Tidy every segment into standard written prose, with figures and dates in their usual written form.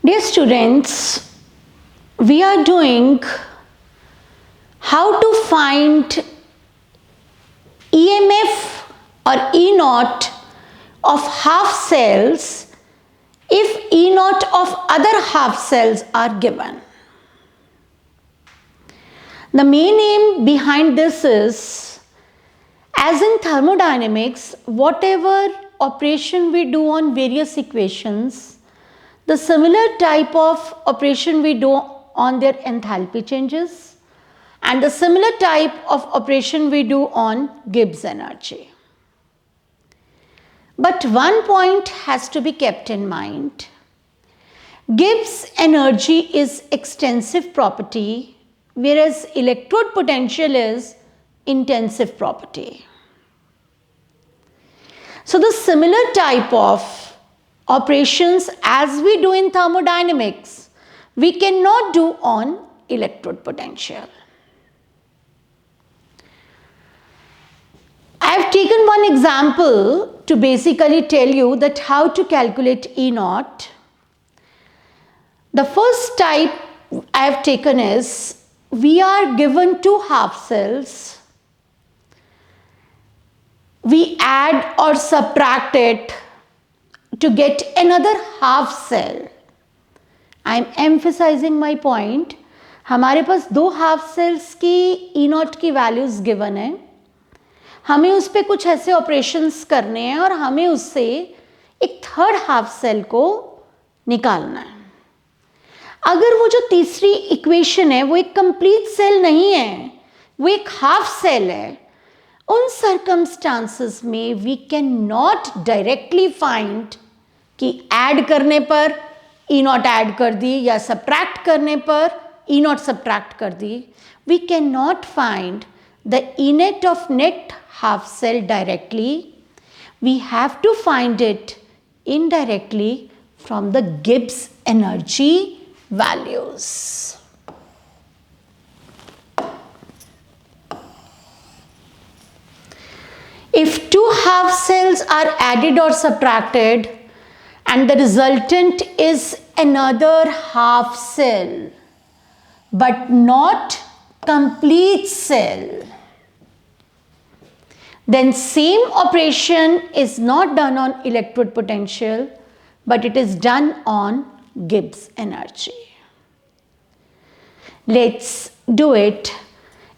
Dear students, we are doing how to find EMF or E naught of half cells if E naught of other half cells are given. The main aim behind this is, as in thermodynamics, whatever operation we do on various equations, the similar type of operation we do on their enthalpy changes, and the similar type of operation we do on Gibbs energy. But one point has to be kept in mind. Gibbs energy is extensive property, whereas electrode potential is intensive property. So the similar type of operations as we do in thermodynamics, we cannot do on electrode potential. I have taken one example to basically tell you that how to calculate E naught. The first type I have taken is, we are given two half cells. We add or subtract it to get another half cell. I am emphasizing my point. हमारे पास दो half sales की E not की values given है, हमें उस पर कुछ ऐसे ऑपरेशंस करने हैं और हमें उससे एक थर्ड हाफ सेल को निकालना है. अगर वो जो तीसरी इक्वेशन है वो एक कंप्लीट सेल नहीं है, वो एक हाफ सेल है, उन सर्कमस्टांसेस में we can not directly find कि ऐड करने पर ई नॉट ऐड कर दी या सब्ट्रैक्ट करने पर ई नॉट सब्ट्रैक्ट कर दी. We can not find the E net of net half cell directly. We have to find it indirectly from the Gibbs energy values. If two half cells are added or subtracted and the resultant is another half cell but not complete cell, then same operation is not done on electrode potential but it is done on Gibbs energy. Let's do it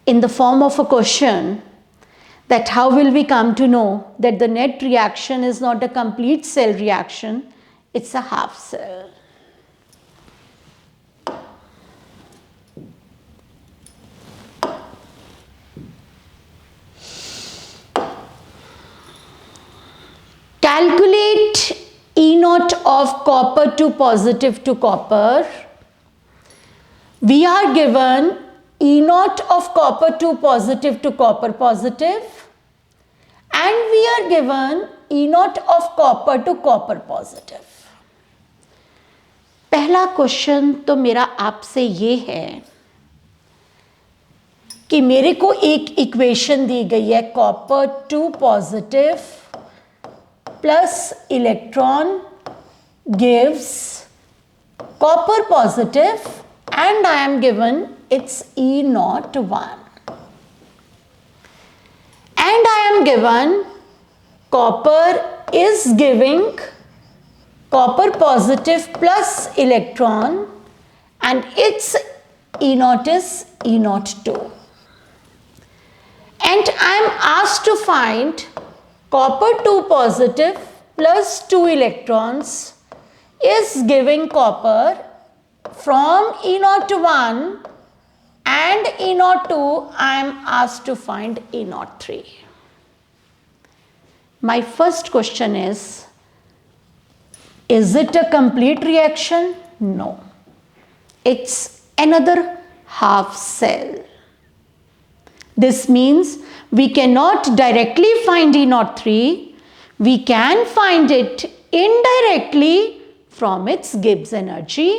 in the form of a question, that how will we come to know that the net reaction is not a complete cell reaction, it's a half cell. Calculate E naught of copper to positive to copper. We are given E naught of copper to copper positive, and we are given E naught of copper to copper positive. पहला question तो मेरा आपसे ये है कि मेरे को एक इक्वेशन दी गई है, copper two positive plus electron gives copper positive, and I am given its E naught 1, and I am given copper is giving copper positive plus electron and its E naught is E naught 2, and I am asked to find copper 2 positive plus 2 electrons is giving copper from E naught 1 and E naught 2. I am asked to find E naught 3. My first question is it a complete reaction? No. It's another half cell. This means we cannot directly find E naught 3, we can find it indirectly from its Gibbs energy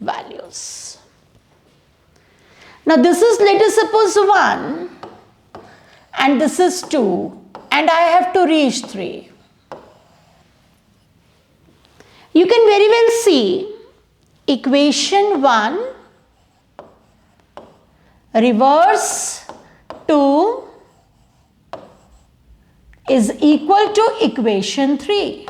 values. Now this is, let us suppose 1, and this is 2, and I have to reach 3. You can very well see equation 1 reverse 2 is equal to equation 3.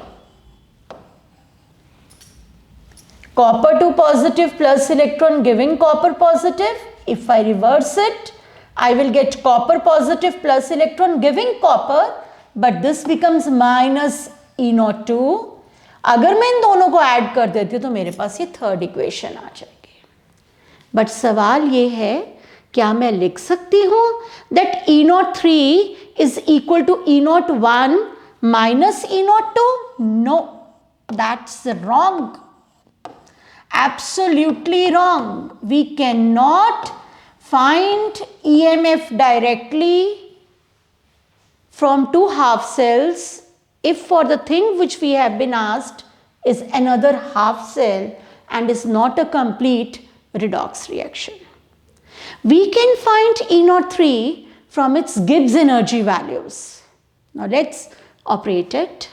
Copper 2 positive plus electron giving copper positive. If I reverse it, I will get copper positive plus electron giving copper, but this becomes minus E02. अगर मैं इन दोनों को add कर देती हूँ तो मेरे पास ये थर्ड इक्वेशन आ जाएगी. बट सवाल ये है, क्या मैं लिख सकती हूँ that E03 is equal to E01 minus E02? No, that's wrong. Absolutely wrong. We cannot find EMF directly from two half cells if for the thing which we have been asked is another half cell and is not a complete redox reaction. We can find E03 from its Gibbs energy values. Now let's operate it.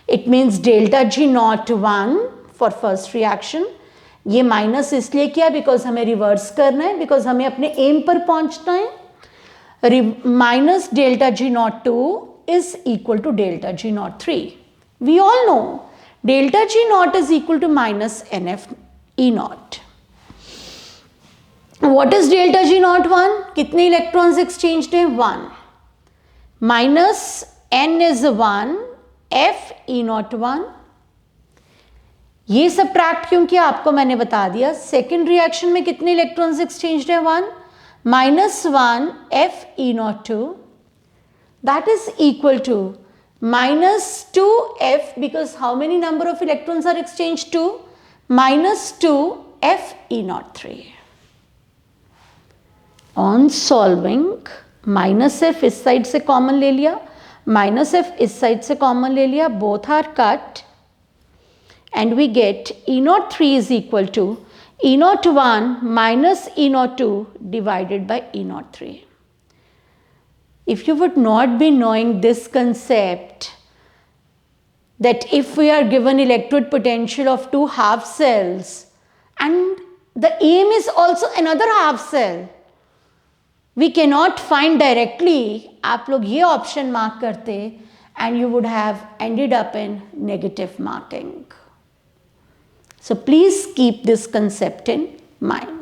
It means delta G naught 1 for first reaction. ये minus इसलिए किया because हमें reverse करना है, because हमें अपने M पर पहुंचना है. Minus delta G not 2 is equal to delta G naught 3. We all know delta G naught is equal to minus NF E naught. What is delta G naught 1? कितने electrons exchange हैं? 1. Minus N is 1, F E naught 1. ये subtract क्यों किया आपको मैंने बता दिया. Second reaction में कितने इलेक्ट्रॉन्स एक्सचेंज हैं? 1. Minus 1 F E naught 2. That is equal to minus 2F, because how many number of electrons are exchanged? 2. Minus 2F E naught 3. On solving, minus F इस साइड से common ले लिया, minus F इस side से common ले लिया, both are cut and we get E naught 3 is equal to E naught 1 minus E naught 2 divided by E naught 3. If you would not be knowing this concept, that if we are given electrode potential of two half cells and the aim is also another half cell, we cannot find directly, आप लोग ये option mark करते and you would have ended up in negative marking. So please keep this concept in mind.